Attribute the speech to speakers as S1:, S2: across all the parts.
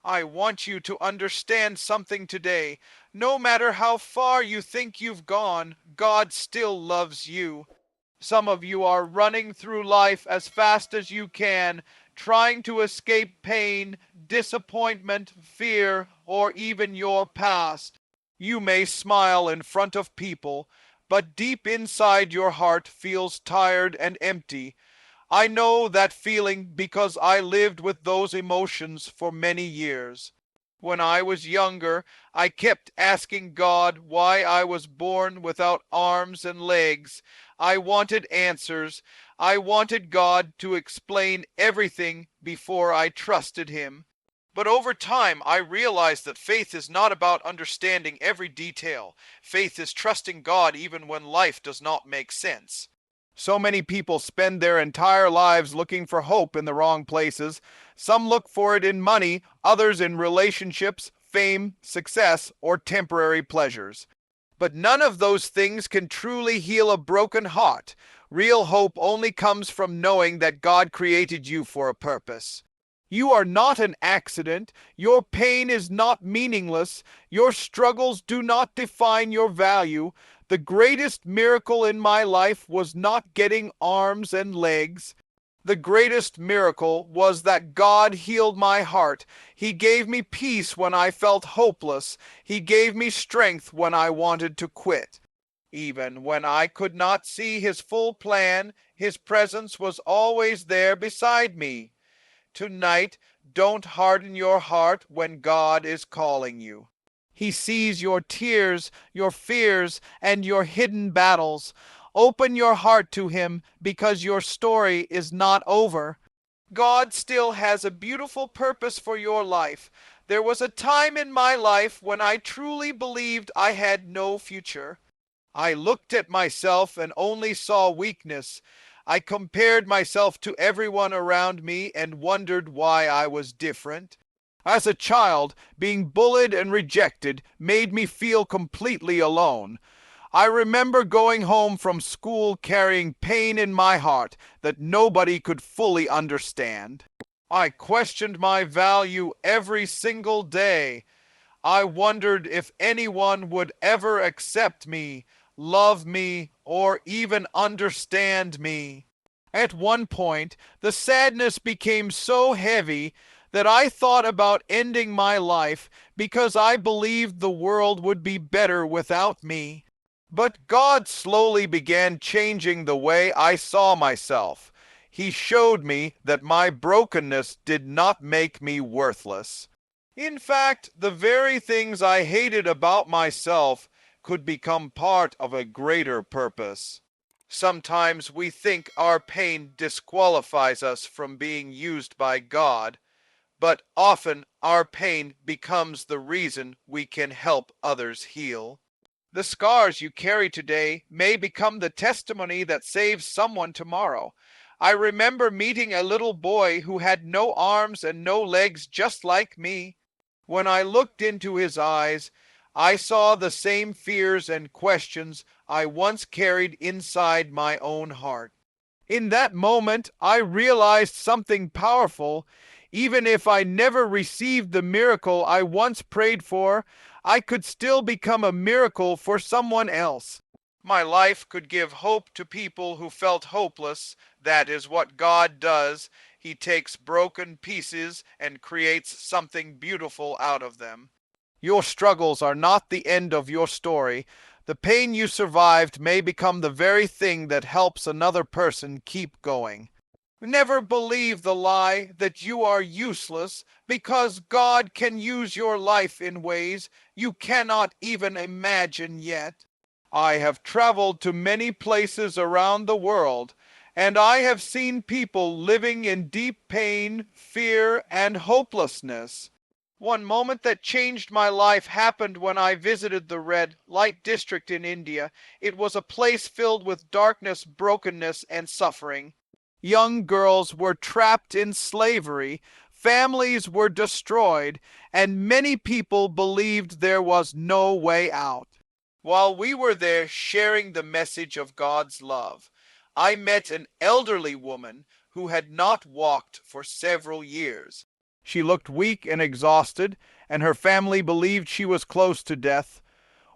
S1: I want you to understand something today. No matter how far you think you've gone, God still loves you. Some of you are running through life as fast as you can, trying to escape pain, disappointment, fear, or even your past. You may smile in front of people, but deep inside your heart feels tired and empty. I know that feeling because I lived with those emotions for many years. When I was younger, I kept asking God why I was born without arms and legs. I wanted answers. I wanted God to explain everything before I trusted Him. But over time, I realized that faith is not about understanding every detail. Faith is trusting God even when life does not make sense. So many people spend their entire lives looking for hope in the wrong places. Some look for it in money, others in relationships, fame, success, or temporary pleasures. But none of those things can truly heal a broken heart. Real hope only comes from knowing that God created you for a purpose. You are not an accident. Your pain is not meaningless. Your struggles do not define your value. The greatest miracle in my life was not getting arms and legs. The greatest miracle was that God healed my heart. He gave me peace when I felt hopeless. He gave me strength when I wanted to quit. Even when I could not see His full plan, His presence was always there beside me. Tonight, don't harden your heart when God is calling you. He sees your tears, your fears, and your hidden battles. Open your heart to Him because your story is not over. God still has a beautiful purpose for your life. There was a time in my life when I truly believed I had no future. I looked at myself and only saw weakness. I compared myself to everyone around me and wondered why I was different. As a child, being bullied and rejected made me feel completely alone. I remember going home from school carrying pain in my heart that nobody could fully understand. I questioned my value every single day. I wondered if anyone would ever accept me, love me, or even understand me. At one point, the sadness became so heavy that I thought about ending my life because I believed the world would be better without me. But God slowly began changing the way I saw myself. He showed me that my brokenness did not make me worthless. In fact, the very things I hated about myself could become part of a greater purpose. Sometimes we think our pain disqualifies us from being used by God, but often our pain becomes the reason we can help others heal. The scars you carry today may become the testimony that saves someone tomorrow. I remember meeting a little boy who had no arms and no legs just like me. When I looked into his eyes, I saw the same fears and questions I once carried inside my own heart. In that moment, I realized something powerful. Even if I never received the miracle I once prayed for, I could still become a miracle for someone else. My life could give hope to people who felt hopeless. That is what God does. He takes broken pieces and creates something beautiful out of them. Your struggles are not the end of your story. The pain you survived may become the very thing that helps another person keep going. Never believe the lie that you are useless because God can use your life in ways you cannot even imagine yet. I have traveled to many places around the world, and I have seen people living in deep pain, fear, and hopelessness. One moment that changed my life happened when I visited the red light district in India. It was a place filled with darkness, brokenness, and suffering. Young girls were trapped in slavery, families were destroyed, and many people believed there was no way out. While we were there sharing the message of God's love, I met an elderly woman who had not walked for several years. She looked weak and exhausted, and her family believed she was close to death.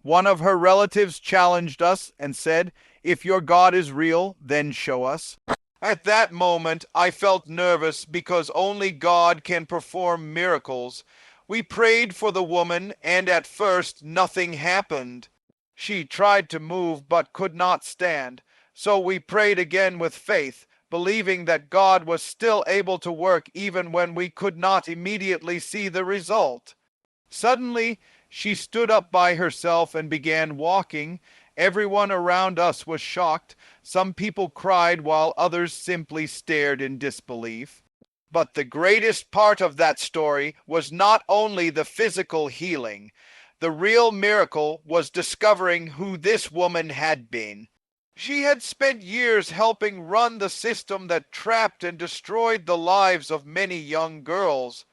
S1: One of her relatives challenged us and said, "If your God is real, then show us." At that moment, I felt nervous because only God can perform miracles. We prayed for the woman, and at first nothing happened. She tried to move but could not stand. So we prayed again with faith, believing that God was still able to work even when we could not immediately see the result. Suddenly, she stood up by herself and began walking. Everyone around us was shocked. Some people cried while others simply stared in disbelief. But the greatest part of that story was not only the physical healing. The real miracle was discovering who this woman had been. She had spent years helping run the system that trapped and destroyed the lives of many young girls.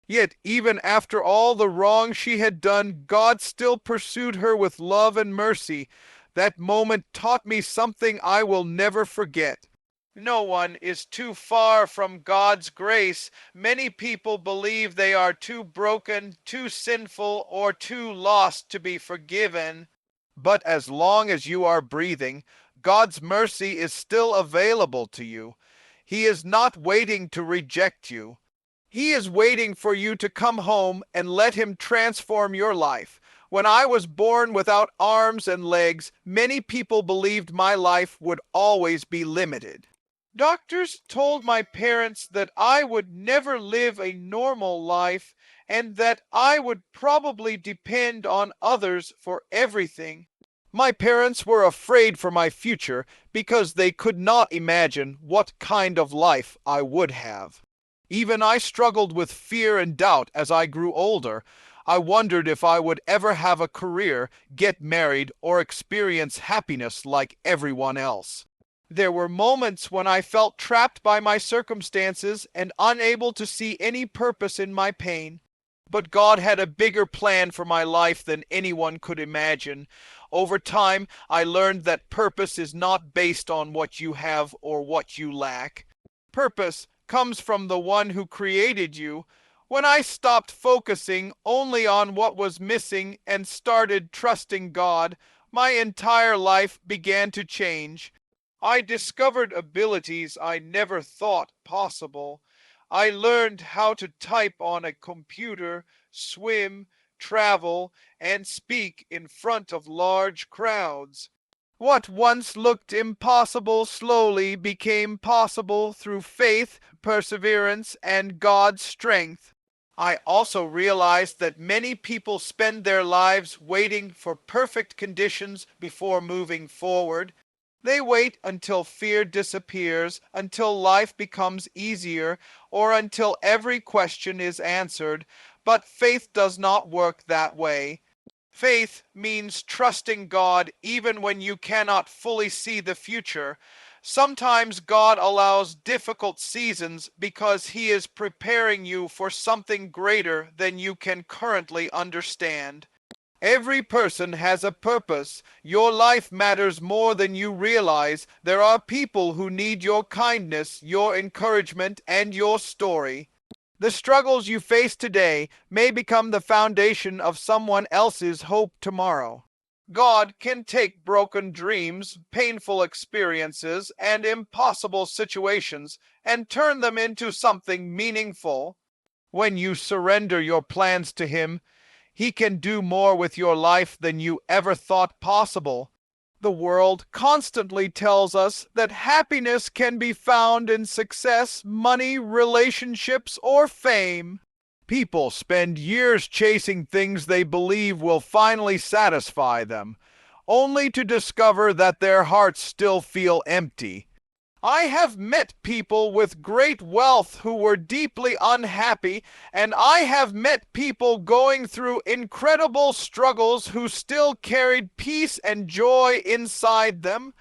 S1: Yet even after all the wrong she had done, God still pursued her with love and mercy. That moment taught me something I will never forget. No one is too far from God's grace. Many people believe they are too broken, too sinful, or too lost to be forgiven. But as long as you are breathing, God's mercy is still available to you. He is not waiting to reject you. He is waiting for you to come home and let him transform your life. When I was born without arms and legs, many people believed my life would always be limited. Doctors told my parents that I would never live a normal life and that I would probably depend on others for everything. My parents were afraid for my future because they could not imagine what kind of life I would have. Even I struggled with fear and doubt as I grew older. I wondered if I would ever have a career, get married, or experience happiness like everyone else. There were moments when I felt trapped by my circumstances and unable to see any purpose in my pain. But God had a bigger plan for my life than anyone could imagine. Over time, I learned that purpose is not based on what you have or what you lack. Purpose comes from the one who created you. When I stopped focusing only on what was missing and started trusting God, my entire life began to change. I discovered abilities I never thought possible. I learned how to type on a computer, swim, travel, and speak in front of large crowds. What once looked impossible slowly became possible through faith, perseverance, and God's strength. I also realized that many people spend their lives waiting for perfect conditions before moving forward. They wait until fear disappears, until life becomes easier, or until every question is answered. But faith does not work that way. Faith means trusting God even when you cannot fully see the future. Sometimes God allows difficult seasons because He is preparing you for something greater than you can currently understand. Every person has a purpose. Your life matters more than you realize. There are people who need your kindness, your encouragement, and your story. The struggles you face today may become the foundation of someone else's hope tomorrow. God can take broken dreams, painful experiences, and impossible situations and turn them into something meaningful. When you surrender your plans to Him, He can do more with your life than you ever thought possible. The world constantly tells us that happiness can be found in success, money, relationships, or fame. People spend years chasing things they believe will finally satisfy them, only to discover that their hearts still feel empty. I have met people with great wealth who were deeply unhappy, and I have met people going through incredible struggles who still carried peace and joy inside them.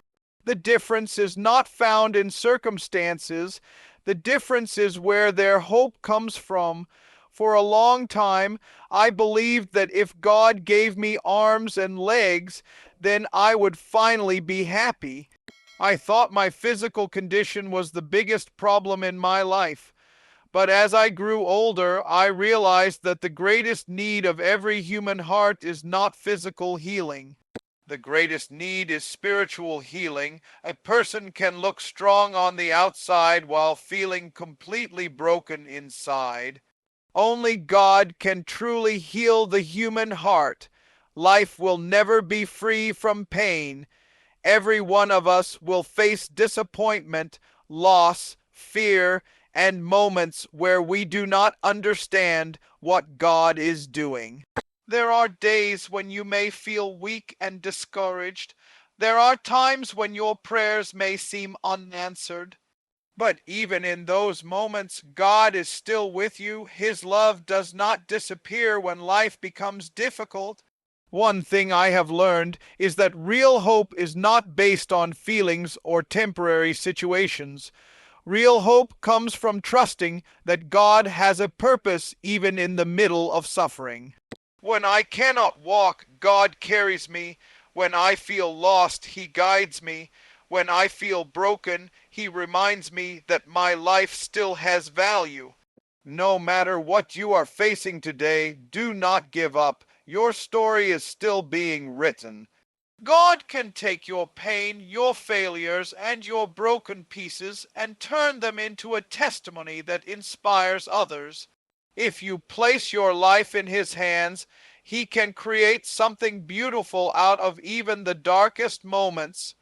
S1: The difference is not found in circumstances. The difference is where their hope comes from. For a long time, I believed that if God gave me arms and legs, then I would finally be happy. I thought my physical condition was the biggest problem in my life. But as I grew older, I realized that the greatest need of every human heart is not physical healing. The greatest need is spiritual healing. A person can look strong on the outside while feeling completely broken inside. Only God can truly heal the human heart. Life will never be free from pain. Every one of us will face disappointment, loss, fear, and moments where we do not understand what God is doing. There are days when you may feel weak and discouraged. There are times when your prayers may seem unanswered. But even in those moments, God is still with you. His love does not disappear when life becomes difficult. One thing I have learned is that real hope is not based on feelings or temporary situations. Real hope comes from trusting that God has a purpose even in the middle of suffering. When I cannot walk, God carries me. When I feel lost, He guides me. When I feel broken, He reminds me that my life still has value. No matter what you are facing today, do not give up. Your story is still being written. God can take your pain, your failures, and your broken pieces and turn them into a testimony that inspires others. If you place your life in His hands, He can create something beautiful out of even the darkest moments.